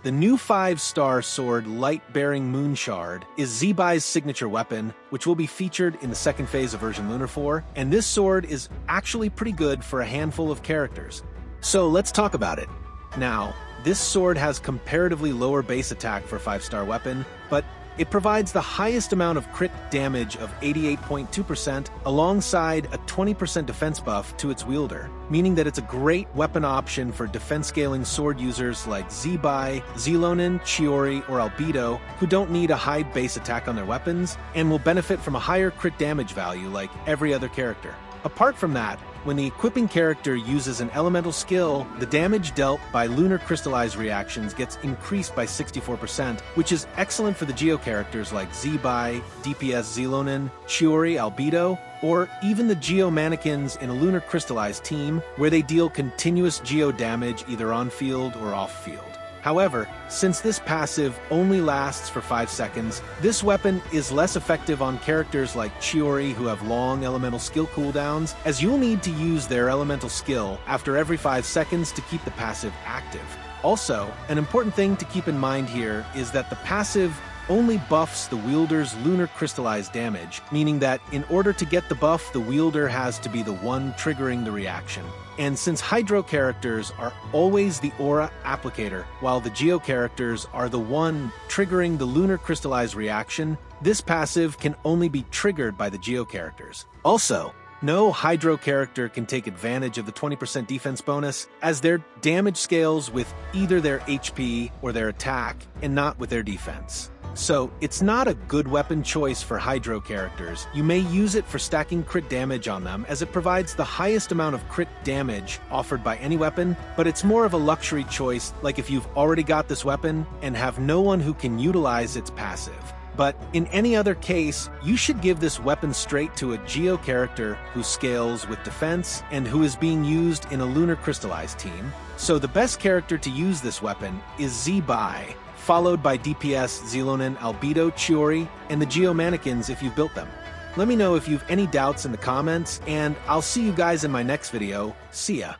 The new 5-star sword Lightbearing Moonshard is Zibai's signature weapon, which will be featured in the second phase of Version Lunar 4, and this sword is actually pretty good for a handful of characters. So let's talk about it. Now, this sword has comparatively lower base attack for a 5-star weapon, but it provides the highest amount of crit damage of 88.2% alongside a 20% defense buff to its wielder, meaning that it's a great weapon option for defense-scaling sword users like Zibai, Zilonin, Chiori, or Albedo, who don't need a high base attack on their weapons and will benefit from a higher crit damage value like every other character. Apart from that, when the equipping character uses an elemental skill, the damage dealt by lunar crystallized reactions gets increased by 64%, which is excellent for the Geo characters like Zibai, DPS Zilonin, Chiori, Albedo, or even the Geo mannequins in a lunar crystallized team, where they deal continuous Geo damage either on-field or off-field. However, since this passive only lasts for 5 seconds, this weapon is less effective on characters like Chiori who have long elemental skill cooldowns, as you'll need to use their elemental skill after every 5 seconds to keep the passive active. Also, an important thing to keep in mind here is that the passive only buffs the wielder's lunar crystallized damage, meaning that in order to get the buff, the wielder has to be the one triggering the reaction. And since Hydro characters are always the aura applicator, while the Geo characters are the one triggering the lunar crystallized reaction, this passive can only be triggered by the Geo characters. Also, no Hydro character can take advantage of the 20% defense bonus, as their damage scales with either their HP or their attack, and not with their defense. So, it's not a good weapon choice for Hydro characters. You may use it for stacking crit damage on them, as it provides the highest amount of crit damage offered by any weapon, but it's more of a luxury choice, like if you've already got this weapon and have no one who can utilize its passive. But in any other case, you should give this weapon straight to a Geo character who scales with defense and who is being used in a lunar crystallized team. So the best character to use this weapon is Zibai, followed by DPS Zilonin, Albedo, Chiori, and the Geo mannequins if you've built them. Let me know if you've any doubts in the comments, and I'll see you guys in my next video. See ya!